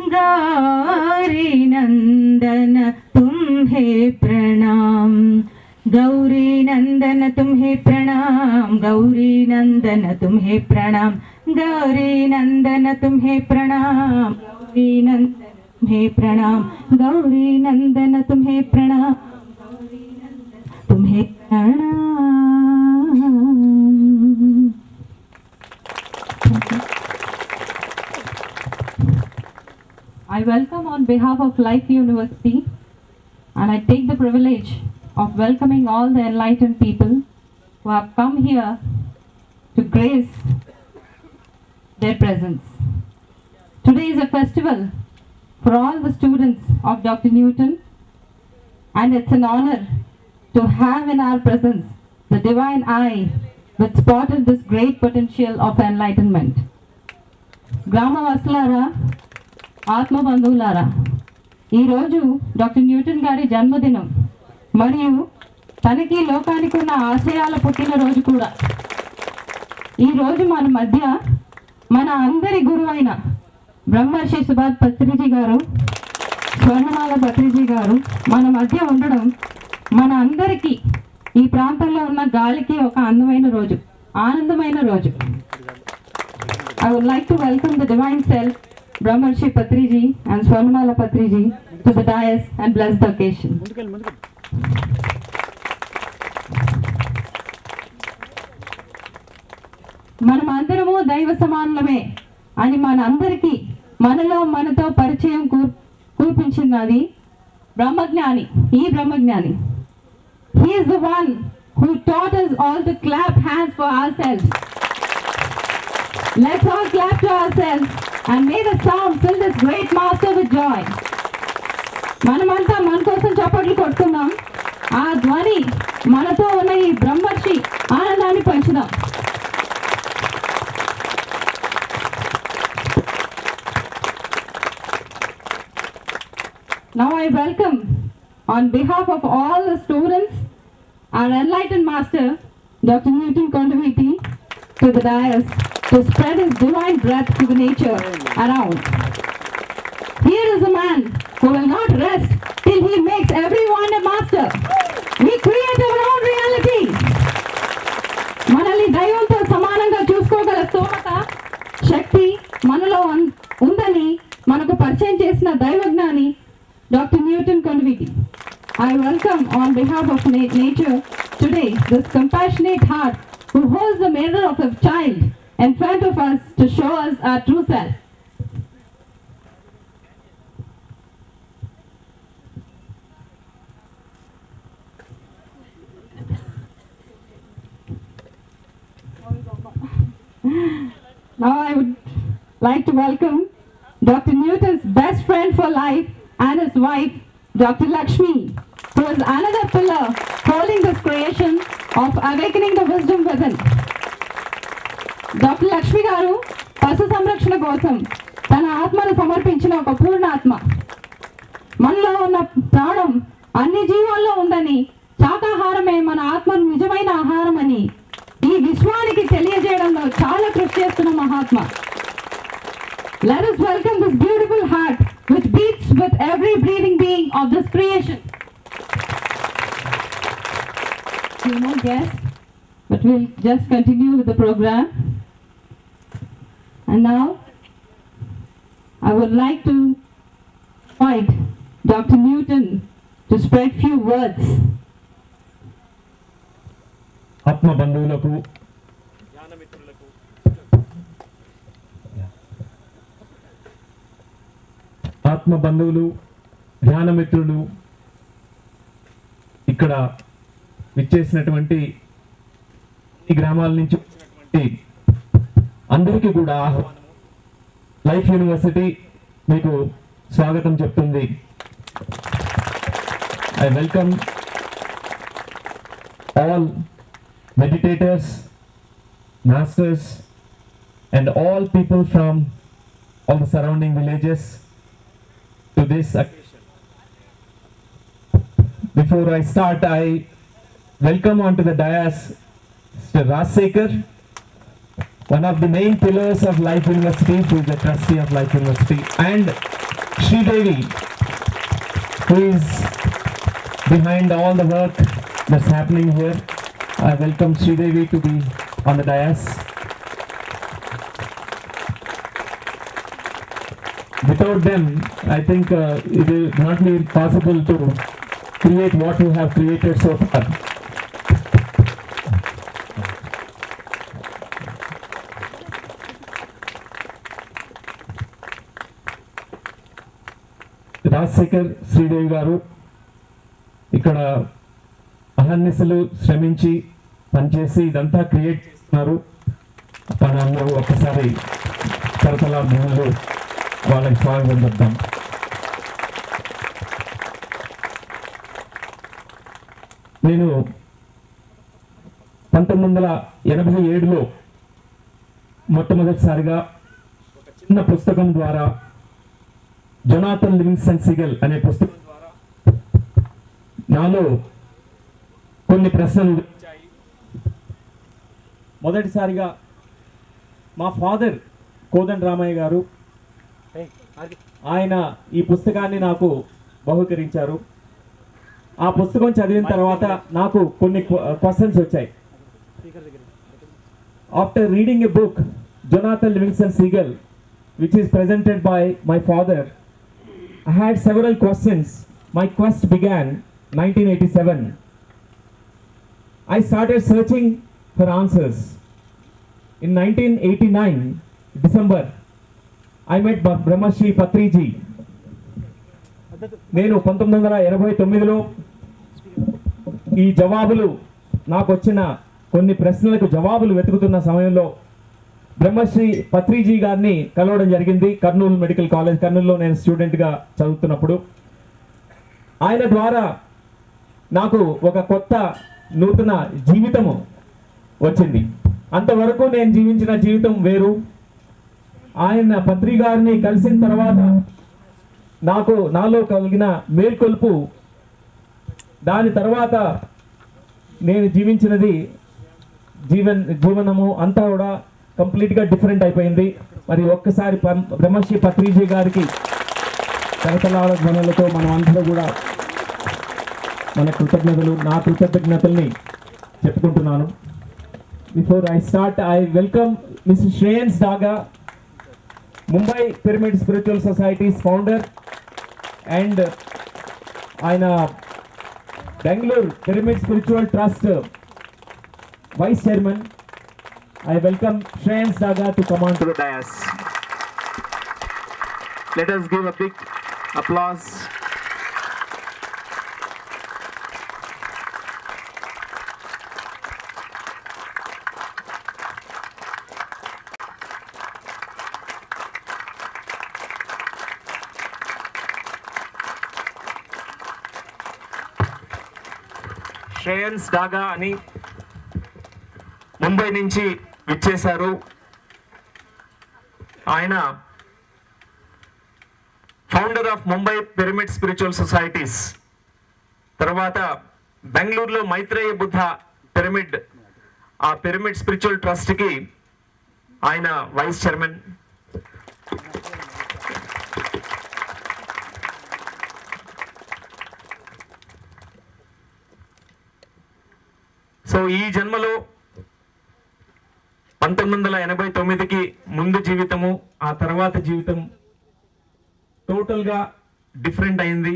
गौरी नंदन तुम्हें प्रणाम, गौरी नंदन तुम्हें प्रणाम, गौरी नंदन तुम्हें प्रणाम, गौरी नंदन तुम्हें प्रणाम, गौरी नंदन तुम्हें प्रणाम, गौरी नंदन तुम्हें प्रणाम, गौरी नंदन तुम्हें प्रणाम। I welcome on behalf of Life University, and I take the privilege of welcoming all the enlightened people who have come here to grace their presence. Today is a festival for all the students of Dr. Newton, and it's an honor to have in our presence the divine eye that spotted this great potential of enlightenment. Grama Vasalara, Atma Bandhulara, ఈ రోజు doctor Newton గారి జన్మదినం మరియు తనకి లోకానికి ఉన్న ఆశయాల పుట్టినరోజు కూడా. ఈ రోజు మన మధ్య మన అందరి గురువైన బ్రహ్మర్షి సుభాష్ పత్రిజీ గారు, స్వర్ణమాల పత్రిజీ గారు మన మధ్య ఉండడం మన అందరికీ ఈ ప్రాంతంలో ఉన్న గాలికి ఒక అందమైన రోజు, ఆనందమైన రోజు. I would like to welcome the divine self, Brahmarshi Patriji and Swarnamala Patriji, to the dais and bless the occasion. మనమందరము దైవ సమానమే అని మనందరికీ మనలో మనతో పరిచయం కూర్పించినది బ్రహ్మజ్ఞాని. ఈ బ్రహ్మజ్ఞాని, he is the one who taught us all to clap hands for ourselves. Let's all clap to ourselves and may the sound fill this great master with joy. మనమంతా మన కోసం చప్పట్లు కొట్టుకుందాం. ఆ ధ్వని మనతో ఉన్న ఈ బ్రహ్మర్షి ఆనందాన్ని పంచుదాం. Now I welcome on behalf of all the students our enlightened master Dr. Newton Kondaviti to the dais to spread his divine breath to the nature around. Here is a man who will not rest till he makes everyone a master. We create our own reality. మనల్ని దైవంతో సమానంగా చూసుకోగల స్తోమత, శక్తి మనలో ఉందని మనకు పరిచయం చేసిన దైవజ్ఞాని Dr. Newton Kondaviti. I welcome on behalf of nature today this compassionate heart who holds the mirror of a child in front of us to show us our true self. Now I would like to welcome Dr. Newton's best friend for life and his wife, Dr. Lakshmi, who is another pillar holding this creation of awakening the wisdom within. Dr. Lakshmi garu పశు సంరక్షణ కోసం తన ఆత్మను సమర్పించిన ఒక పూర్ణాత్మ. మనలో ఉన్న ప్రాణం అన్ని జీవాల్లో ఉందని, శాకాహారమే మన ఆత్మను నిజమైన ఆహారం అని ఈ విశ్వానికి తెలియజేయడంలో చాలా కృషి చేస్తున్న మహాత్మ. Let us welcome this beautiful heart which beats with every breathing being of this creation. We no guest, but we'll just continue with the program. And now, I would like to invite Dr. Newton to spread few words. Atma Bandhuvulaku, ఆత్మ బంధువులు, ధ్యాన మిత్రులు, ఇక్కడ విచ్చేసినటువంటి ఈ గ్రామాల నుంచి వచ్చినటువంటి అందరికీ కూడా లైఫ్ యూనివర్సిటీ మీకు స్వాగతం చెప్తుంది. I welcome all meditators, masters and all people from all the surrounding villages to this occasion. Before I start, I welcome onto the dais Mr. Rajsekhar, one of the main pillars of Life University, who is the trustee of Life University, and Sridevi, who is behind all the work that's happening here. I welcome Sridevi to be on the dais. Without them, I think it will not be possible to create what you have created so far. Rajasekhar Sridevi గారు ఇక్కడ అహర్నిశలు శ్రమించి పనిచేసి ఇదంతా create చేస్తున్నారు. అందరూ ఒక్కసారి కరతలాధ్వనులు వాళ్ళకి స్వాగతం చెప్తాం. నేను 1987లో మొట్టమొదటిసారిగా ఒక చిన్న పుస్తకం ద్వారా, జొనాథన్ లివింగ్స్టన్ సీగల్ అనే పుస్తకం ద్వారా నాలో కొన్ని ప్రశ్నలు వచ్చాయి. మొదటిసారిగా మా ఫాదర్ కోదండ రామయ్య గారు ఆయన ఈ పుస్తకాన్ని నాకు బహుకరించారు. ఆ పుస్తకం చదివిన తర్వాత నాకు కొన్ని క్వశ్చన్స్ వచ్చాయి. After reading a book Jonathan Livingston Seagull which is presented by my father, I had several questions. My quest began 1987. I started searching for answers. In 1989 December, I met Brahmashri Patriji. నేను 1989లో ఈ జవాబులు నాకు వచ్చిన కొన్ని ప్రశ్నలకు జవాబులు వెతుకుతున్న సమయంలో బ్రహ్మశ్రీ పత్రిజీ గారిని కలవడం జరిగింది. కర్నూలు మెడికల్ కాలేజ్, కర్నూలులో నేను స్టూడెంట్గా చదువుతున్నప్పుడు. ఆయన ద్వారా నాకు ఒక కొత్త నూతన జీవితము వచ్చింది. అంతవరకు నేను జీవించిన జీవితం వేరు. ఆయన పత్రి గారిని కలిసిన తర్వాత నాలో కలిగిన మేల్కొల్పు, దాని తర్వాత నేను జీవించినది జీవనము అంతా కూడా కంప్లీట్గా డిఫరెంట్ అయిపోయింది. మరి ఒక్కసారి బ్రహ్మశ్రీ పత్రిజీ గారికి కరతలాల ధ్వనులతో మనం అందరూ కూడా మన నా కృతజ్ఞతల్ని చెప్పుకుంటున్నాను. Before I start, I welcome mister Shreyans Daga, Mumbai pyramid spiritual societies founder, and ఆయన Bengaluru pyramid spiritual trust vice chairman. I welcome Shreyans Daga to come on to the dais. Let us give a big applause. Shreyans Daga ani Mumbai నుంచి విచ్చేశారు. ఆయన founder of Mumbai pyramid spiritual societies, తర్వాత బెంగళూరులో Maitreya Buddha pyramid, ఆ pyramid spiritual ట్రస్ట్కి ఆయన vice chairman. So ఈ జన్మలో 1989కి ముందు జీవితము, ఆ తర్వాత జీవితం టోటల్గా డిఫరెంట్ అయింది.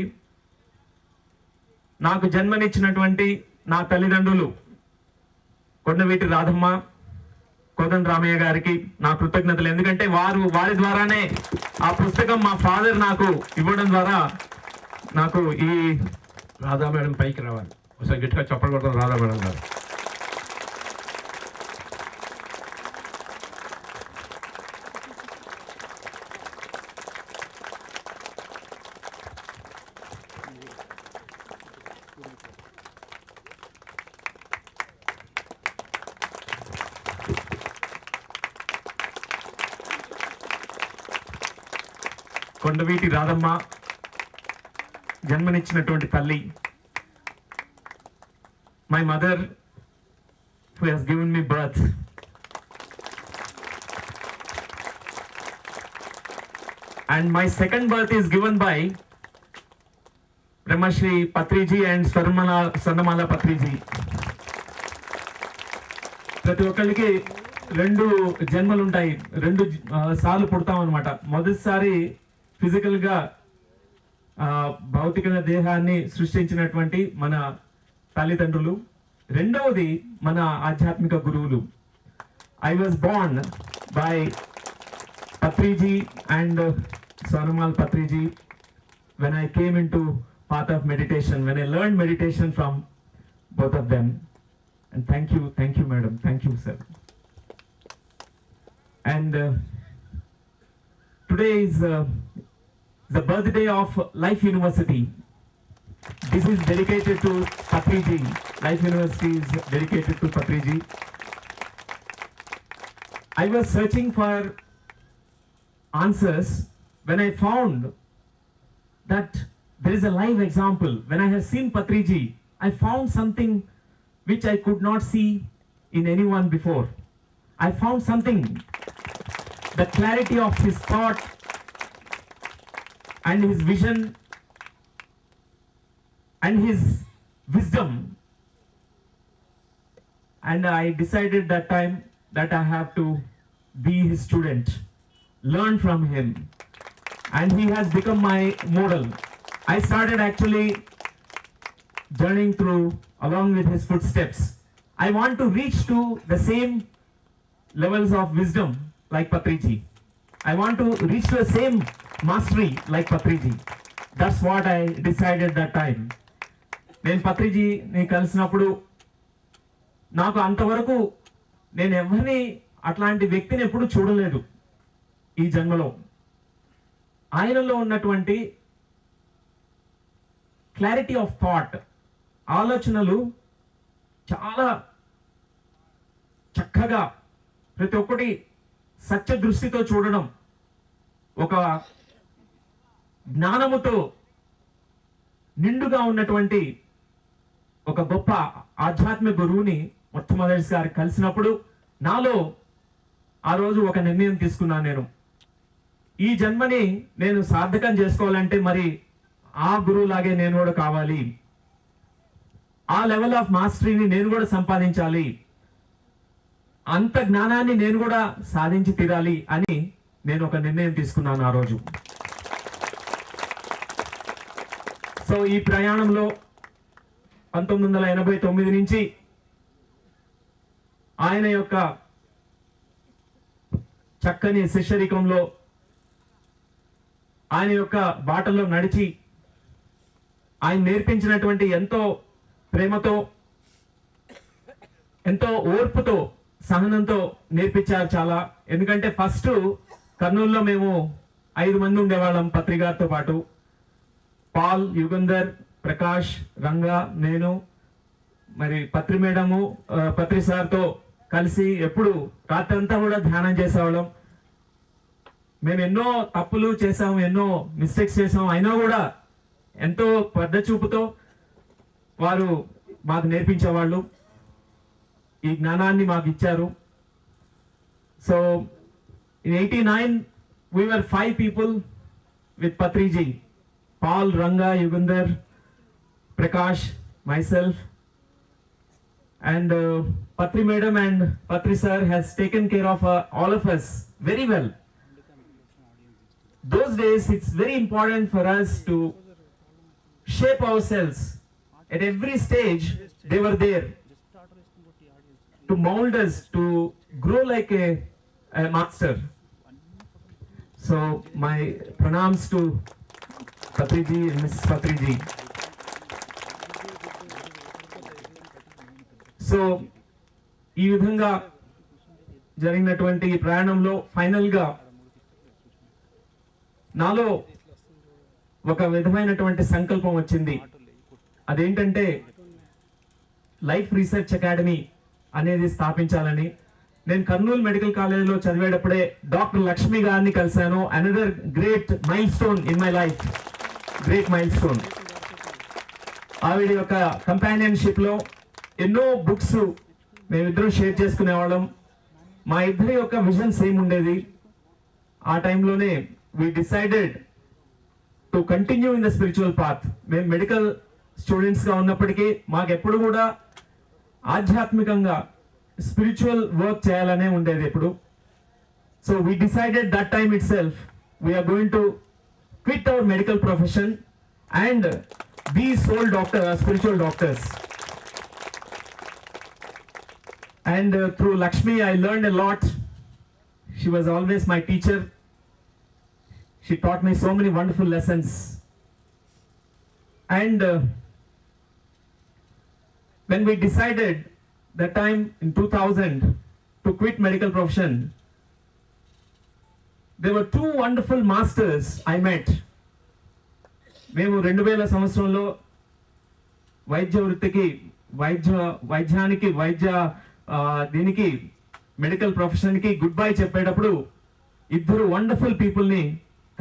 నాకు జన్మనిచ్చినటువంటి నా తల్లిదండ్రులు కొండవీటి రాధమ్మ, కోదండ రామయ్య గారికి నా కృతజ్ఞతలు. ఎందుకంటే వారి ద్వారానే ఆ పుస్తకం మా ఫాదర్ నాకు ఇవ్వడం ద్వారా నాకు ఈ రాధా మేడం పైకి రావాలి, ఒకసారి గట్టిగా చప్పట్లు కొడతాం రాధా మేడం గారు. కొండవీటి రాధమ్మ జన్మనిచ్చినటువంటి తల్లి, my mother who has given me birth. And my second birth is given by Brahmashri Patriji and Swarnamala Patriji. ప్రతి ఒక్కరికి రెండు జన్మలు ఉంటాయి, రెండు సార్లు పుడతాం అనమాట. మొదటిసారి ఫిజికల్ గా భౌతిక దేహాన్ని సృష్టించినటువంటి మన తల్లిదండ్రులు, రెండవది మన ఆధ్యాత్మిక గురువులు. I was born by Patriji and Swarnamal Patriji when I came into path of meditation, when I learned meditation from both of them. And thank you madam, thank you sir. And today is the birthday of Life University. This is dedicated to Patriji. Life University is dedicated to Patriji. I was searching for answers when I found that there is a live example. When I have seen Patriji, I found something which I could not see in anyone before. I found something, the clarity of his thought and his vision and his wisdom. And I decided that time that I have to be his student, learn from him, and he has become my model. I started actually journeying through along with his footsteps. I want to reach to the same levels of wisdom like Patriji. I want to reach to the same mastery like Patriji. That's what I decided that time. నేను పత్రిజీని కలిసినప్పుడు నాకు అంతవరకు నేను ఎవరిని అట్లాంటి వ్యక్తిని ఎప్పుడు చూడలేదు ఈ జన్మలో. ఆయనలో ఉన్నటువంటి క్లారిటీ ఆఫ్ థాట్, ఆలోచనలు చాలా చక్కగా ప్రతి ఒక్కటి సత్య దృష్టితో చూడడం, ఒక జ్ఞానముతో నిండుగా ఉన్నటువంటి ఒక గొప్ప ఆధ్యాత్మిక గురువుని మొట్టమొదటిసారి కలిసినప్పుడు నాలో ఆ రోజు ఒక నిర్ణయం తీసుకున్నాను. నేను ఈ జన్మని నేను సార్థకం చేసుకోవాలంటే మరి ఆ గురువులాగే నేను కూడా కావాలి, ఆ లెవెల్ ఆఫ్ మాస్టరీని నేను కూడా సంపాదించాలి, అంత జ్ఞానాన్ని నేను కూడా సాధించి తీరాలి అని నేను ఒక నిర్ణయం తీసుకున్నాను ఆ రోజు. సో ఈ ప్రయాణంలో 1989 నుంచి ఆయన యొక్క చక్కని శిష్యరికంలో ఆయన యొక్క బాటలో నడిచి ఆయన నేర్పించినటువంటి ఎంతో ప్రేమతో, ఎంతో ఓర్పుతో, సహనంతో నేర్పించారు చాలా. ఎందుకంటే ఫస్ట్ కర్నూలులో మేము 5 మంది ఉండేవాళ్ళం పత్రిగారితో పాటు. పాల్, యుగంధర్, ప్రకాష్, రంగా, నేను, మరి పత్రి మేడము, పత్రి సార్తో కలిసి ఎప్పుడు రాత్రంతా కూడా ధ్యానం చేసేవాళ్ళం. మేము ఎన్నో తప్పులు చేసాము, ఎన్నో మిస్టేక్స్ చేసాము, అయినా కూడా ఎంతో పెద్ద చూపుతో వారు మాకు నేర్పించేవాళ్ళు, ఈ జ్ఞానాన్ని మాకు ఇచ్చారు. So in 89 we were 5 people with Patriji: Paul, Ranga, Yugandhar, Prakash, myself, and Patri madam and Patri sir has taken care of all of us very well. Those days it's very important for us to shape ourselves. At every stage they were there to mold us, to grow like a master. So my pranams to Patriji and Mrs. Patriji. So ఈ విధంగా జరిగినటువంటి ప్రయాణంలో final గా నాలో ఒక విధమైనటువంటి సంకల్పం వచ్చింది. అదేంటంటే లైఫ్ రీసెర్చ్ అకాడమీ అనేది స్థాపించాలని. నేను కర్నూలు మెడికల్ కాలేజీలో చదివేటప్పుడే డాక్టర్ లక్ష్మి గారిని కలిశాను. Another great mile stone in my life, great mile stone. ఆవిడ యొక్క కంపానియన్షిప్ లో ఎన్నో బుక్స్ మేమిద్దరం షేర్ చేసుకునేవాళ్ళం. మా ఇద్దరి యొక్క విజన్ సేమ్ ఉండేది. ఆ టైంలోనే we decided to continue in the spiritual path. మేము మెడికల్ స్టూడెంట్స్గా ఉన్నప్పటికీ మాకు ఎప్పుడు కూడా ఆధ్యాత్మికంగా స్పిరిచువల్ వర్క్ చేయాలనే ఉండేది ఎప్పుడు. So we decided that time itself we are going to quit our medical profession and be soul doctor, spiritual doctors. And through Lakshmi I learned a lot. She was always my teacher. She taught me so many wonderful lessons. And when we decided that time in 2000 to quit medical profession, there were two wonderful masters I met. మేము 2000 సంవత్సరంలో వైద్య వృత్తికి వైద్యానికి దీనికి medical ప్రొఫెషన్కి good bye చెప్పేటప్పుడు ఇద్దరు wonderful పీపుల్ని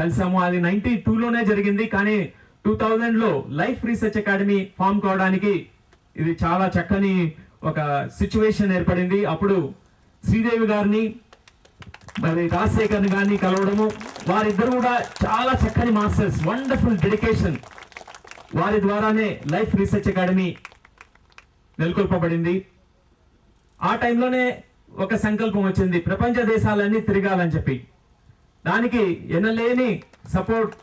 కలిసాము. అది 92లోనే జరిగింది, కానీ 2000లో లైఫ్ రీసెర్చ్ అకాడమీ ఫామ్ కావడానికి ఇది చాలా చక్కని ఒక సిచ్యువేషన్ ఏర్పడింది. అప్పుడు శ్రీదేవి గారిని మరి రాజశేఖర్ని గారిని కలవడము, వారిద్దరు కూడా చాలా చక్కని మాస్టర్స్, వండర్ఫుల్ డెడికేషన్. వారి ద్వారానే లైఫ్ రీసెర్చ్ అకాడమీ నెలకొల్పబడింది. ఆ టైంలోనే ఒక సంకల్పం వచ్చింది, ప్రపంచ దేశాలన్నీ తిరగాలని చెప్పి. దానికి ఎనలేని సపోర్ట్,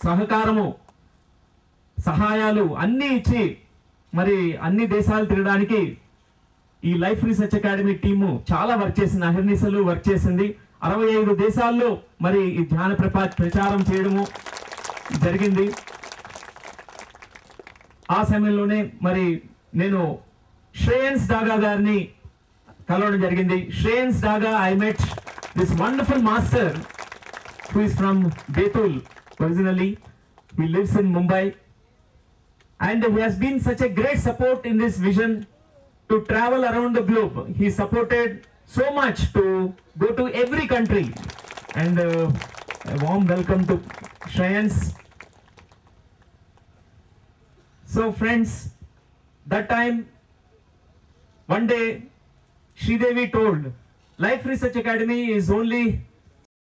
సహకారము, సహాయాలు అన్నీ ఇచ్చి మరి అన్ని దేశాలు తిరగడానికి ఈ లైఫ్ రీసెర్చ్ అకాడమీ టీము చాలా వర్క్ చేసింది, అహర్నిశలు వర్క్ చేసింది. 65 దేశాల్లో మరి ఈ ధ్యాన ప్రచారం చేయడము జరిగింది. ఆ సమయంలోనే మరి నేను శ్రేయన్స్ డాగా గారిని కలవడం జరిగింది. Shreyans Daga, I met this wonderful master who is from Betul originally. He lives in Mumbai and he has been such a great support in this vision to travel around the globe. He supported so much to go to every country, and a warm welcome to Shreyans. So friends, that time one day Sridevi told, Life Research Academy is only